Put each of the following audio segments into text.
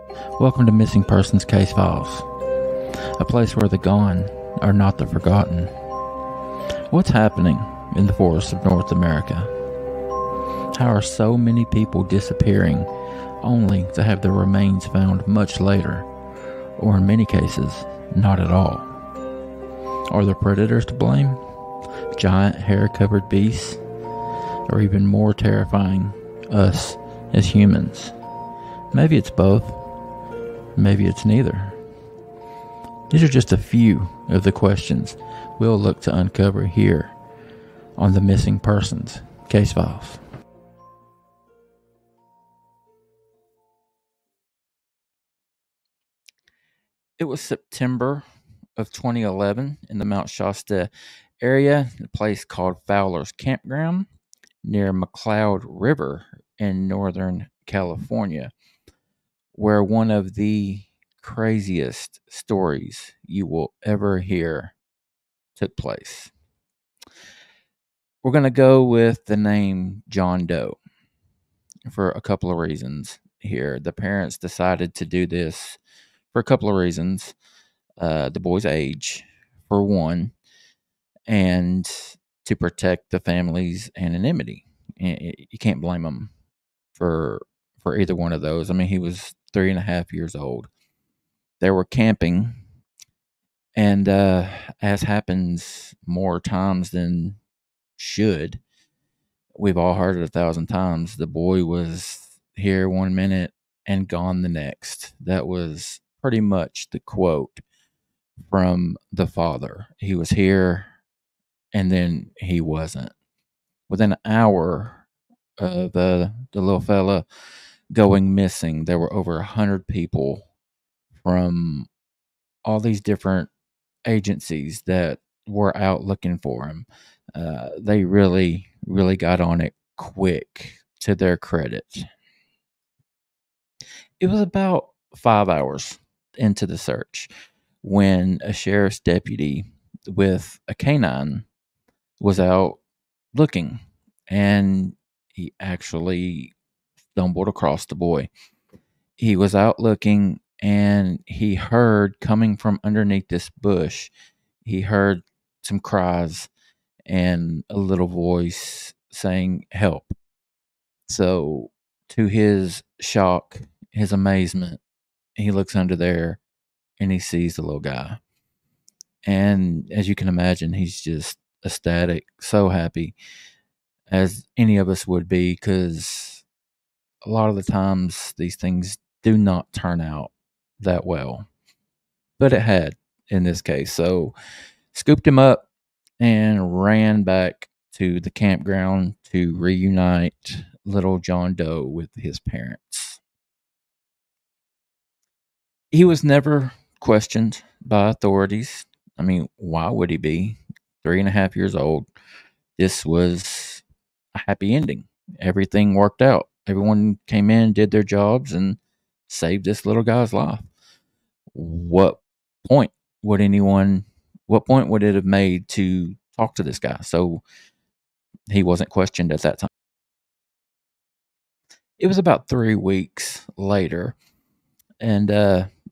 Welcome to Missing Persons Case Files, a place where the gone are not the forgotten. What's happening in the forests of North America? How are so many people disappearing only to have their remains found much later, or in many cases, not at all? Are the predators to blame? Giant hair-covered beasts? Or even more terrifying, us as humans? Maybe it's both. Maybe it's neither. These are just a few of the questions we'll look to uncover here on the Missing Persons Case Files. It was September of 2011 in the Mount Shasta area, a place called Fowler's Campground near McCloud River in Northern California, where one of the craziest stories you will ever hear took place. We're going to go with the name John Doe for a couple of reasons here. The parents decided to do this for a couple of reasons. The boy's age, for one, and to protect the family's anonymity. You can't blame them for either one of those. I mean, he was 3.5 years old. They were camping, and as happens more times than should, we've all heard it 1,000 times. The boy was here one minute and gone the next. That was pretty much the quote from the father. He was here, and then he wasn't. Within an hour of the little fella going missing, there were over 100 people from all these different agencies that were out looking for him. They really got on it quick, to their credit. It was about 5 hours into the search when a sheriff's deputy with a canine was out looking, and he actually stumbled across the boy. He was out looking, and he heard, coming from underneath this bush, he heard some cries and a little voice saying, "Help." So, to his shock, his amazement, he looks under there and he sees the little guy. And as you can imagine, he's just ecstatic, so happy, as any of us would be, because a lot of the times these things do not turn out that well. But it had in this case. So scooped him up and ran back to the campground to reunite little John Doe with his parents. He was never questioned by authorities. I mean, why would he be? 3.5 years old. This was a happy ending. Everything worked out. Everyone came in, did their jobs, and saved this little guy's life. What point would it have made to talk to this guy? So he wasn't questioned at that time. It was about 3 weeks later, and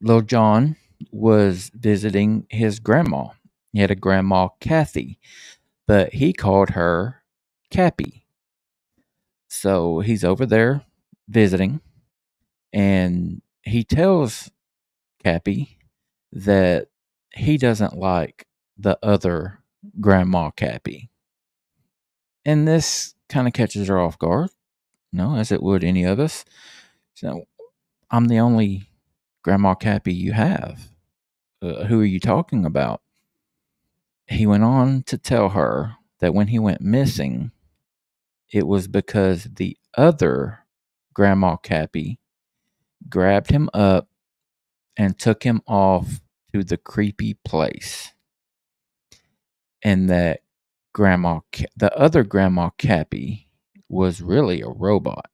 little John was visiting his grandma. He had a grandma, Kathy, but he called her Cappy. So he's over there visiting, and he tells Cappy that he doesn't like the other grandma, Cappy. And this kind of catches her off guard, as it would any of us. So, I'm the only grandma Cappy you have. Who are you talking about? He went on to tell her that when he went missing, it was because the other grandma Cappy grabbed him up and took him off to the creepy place. And that the other grandma Cappy was really a robot.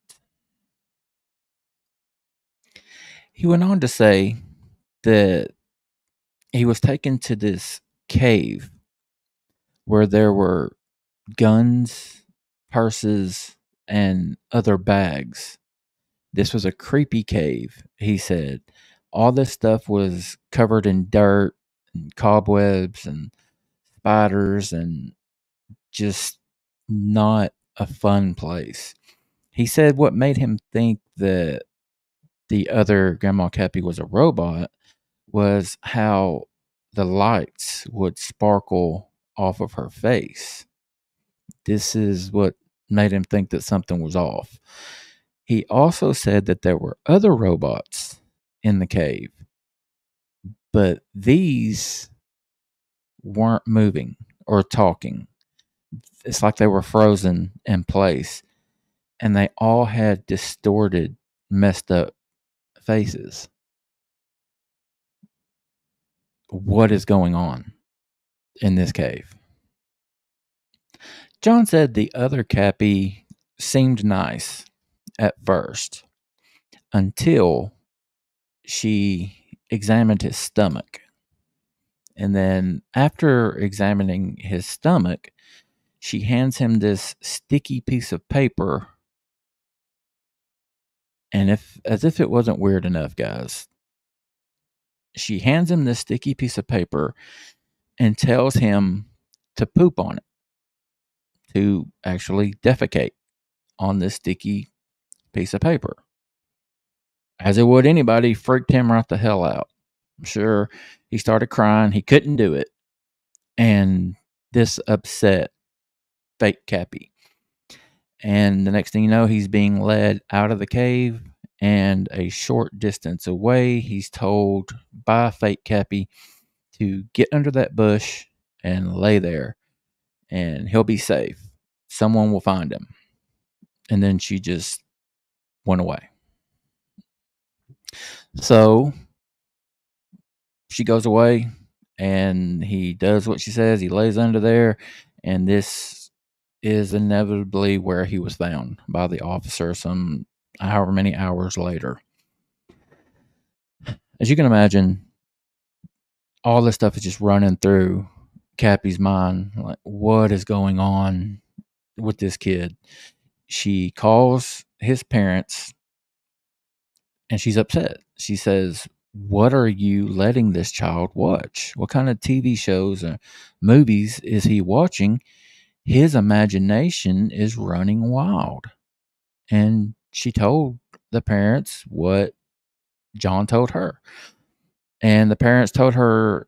He went on to say that he was taken to this cave where there were guns, purses, and other bags This was a creepy cave, he said. All this stuff was covered in dirt and cobwebs and spiders and just not a fun place. He said what made him think that the other Grandma Cappy was a robot was how the lights would sparkle off of her face. This is what made him think that something was off. He also said that there were other robots in the cave, but these weren't moving or talking. It's like they were frozen in place, and they all had distorted, messed up faces. What is going on in this cave? John said the other Cappy seemed nice at first until she examined his stomach. And then after examining his stomach, she hands him this sticky piece of paper. And as if it wasn't weird enough, guys, she hands him this sticky piece of paper and tells him to poop on it, to actually defecate on this sticky piece of paper. As it would anybody, freaked him right the hell out. I'm sure he started crying. He couldn't do it. And this upset fake Cappy. And the next thing you know, he's being led out of the cave, and a short distance away, he's told by fake Cappy to get under that bush and lay there, and he'll be safe. Someone will find him. And then she just went away. So she goes away, and he does what she says. He lays under there, and this is inevitably where he was found by the officer some however many hours later. As you can imagine, all this stuff is just running through Cappy's mind. Like, what is going on with this kid? She calls his parents, and she's upset. She says, what are you letting this child watch? What kind of TV shows or movies is he watching? His imagination is running wild. And she told the parents what John told her. And the parents told her,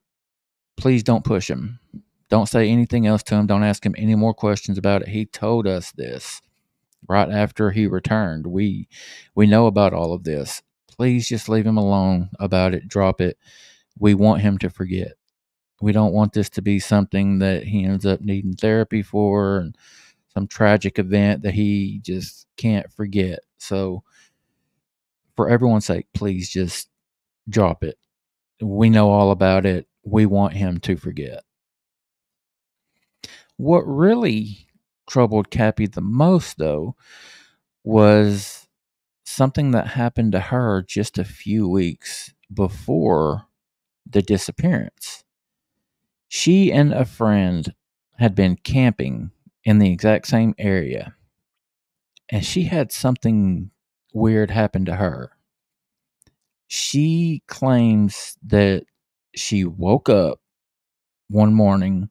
please don't push him. Don't say anything else to him. Don't ask him any more questions about it. He told us this right after he returned. We know about all of this. Please just leave him alone about it. Drop it. We want him to forget. We don't want this to be something that he ends up needing therapy for, and some tragic event that he just can't forget. So for everyone's sake, please just drop it. We know all about it. We want him to forget. What really troubled Cappy the most, though, was something that happened to her just a few weeks before the disappearance. She and a friend had been camping in the exact same area, and she had something weird happen to her. She claims that she woke up one morning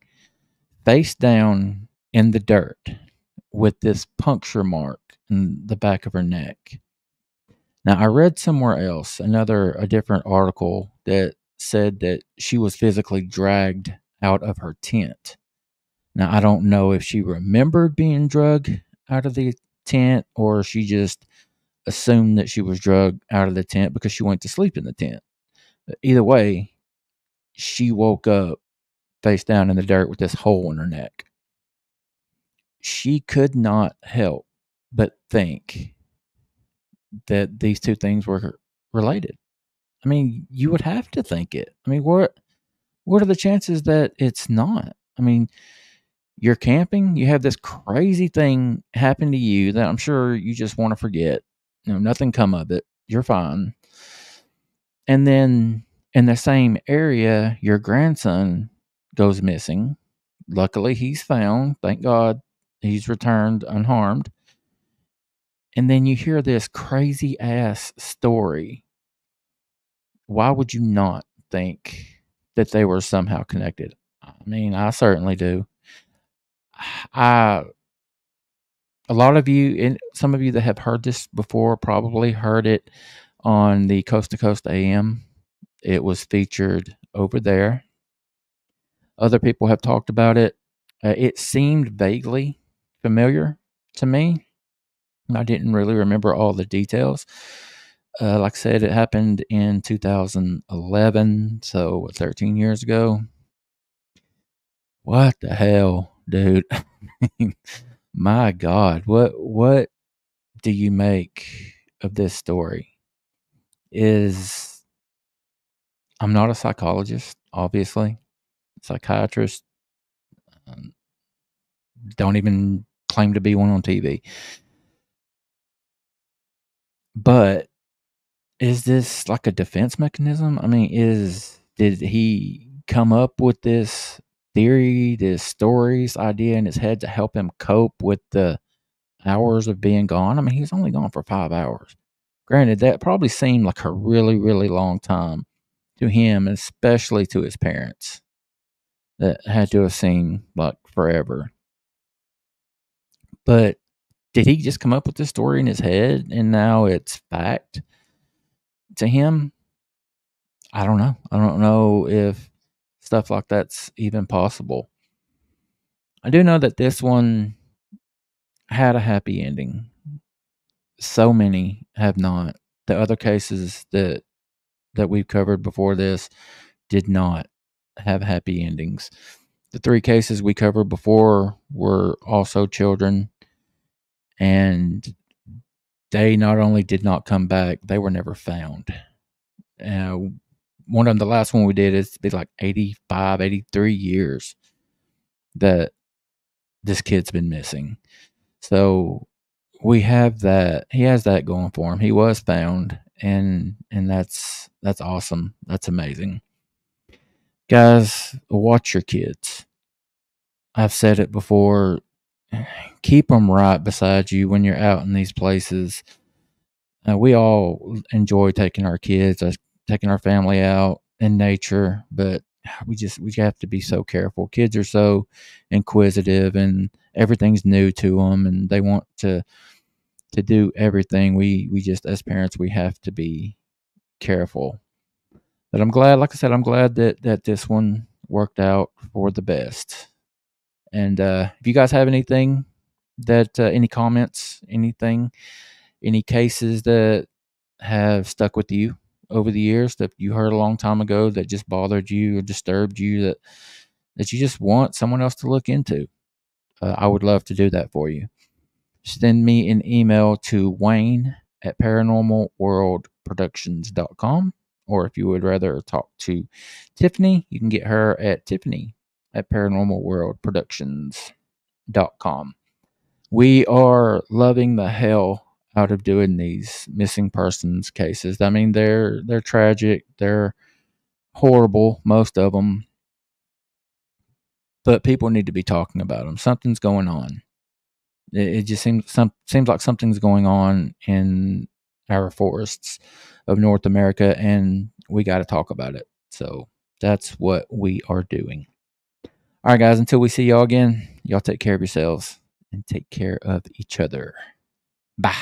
face down in the dirt with this puncture mark in the back of her neck. Now, I read somewhere else, a different article that said that she was physically dragged out of her tent. Now, I don't know if she remembered being dragged out of the tent, or she just assumed that she was dragged out of the tent because she went to sleep in the tent. But either way, she woke up face down in the dirt with this hole in her neck. She could not help but think that these two things were related. I mean, you would have to think it. I mean, what are the chances that it's not? I mean, you're camping, you have this crazy thing happen to you that I'm sure you just want to forget. Nothing come of it. You're fine. And then in the same area, your grandson goes missing. Luckily, he's found. Thank God he's returned unharmed. And then you hear this crazy ass story. Why would you not think that they were somehow connected? I mean, I certainly do. I A lot of you, and some of you that have heard this before, probably heard it on the Coast to Coast AM. It was featured over there. Other people have talked about it. It seemed vaguely familiar to me. I didn't really remember all the details. Like I said, it happened in 2011, so 13 years ago. What the hell, dude? My God, what do you make of this story? Is I'm not a psychologist, obviously. Psychiatrists um, don't even claim to be one on TV. But is this like a defense mechanism? I mean, did he come up with this theory, this stories idea in his head to help him cope with the hours of being gone? I mean, he was only gone for 5 hours. Granted, that probably seemed like a really, really long time to him, especially to his parents. That had to have seemed like forever. But did he just come up with this story in his head and now it's fact to him? I don't know. I don't know if stuff like that's even possible. I do know that this one had a happy ending. So many have not. The other cases that we've covered before this did not have happy endings. The 3 cases we covered before were also children, and they not only did not come back, they were never found. Uh, One of them, the last one we did, it's been like 85, 83 years that this kid's been missing. So we have that. He has that going for him. He was found, and that's awesome. That's amazing. Guys, watch your kids. I've said it before. Keep them right beside you when you're out in these places. We all enjoy taking our kids, taking our family out in nature, but we have to be so careful. Kids are so inquisitive, and everything's new to them, and they want to do everything. We just, as parents, we have to be careful. But I'm glad, like I said, I'm glad that this one worked out for the best. And if you guys have anything that any comments, anything, any cases that have stuck with you over the years that you heard a long time ago that just bothered you or disturbed you, that you just want someone else to look into, I would love to do that for you. Send me an email to Wayne at paranormalworldproductions.com. Or if you would rather talk to Tiffany, you can get her at Tiffany at paranormalworldproductions.com. We are loving the hell out of doing these missing persons cases. I mean, they're tragic, they're horrible, most of them, but people need to be talking about them. Something's going on. It just seems like something's going on in our forests of North America, and we got to talk about it. So that's what we are doing. All right, guys. Until we see y'all again, y'all take care of yourselves and take care of each other. Bye.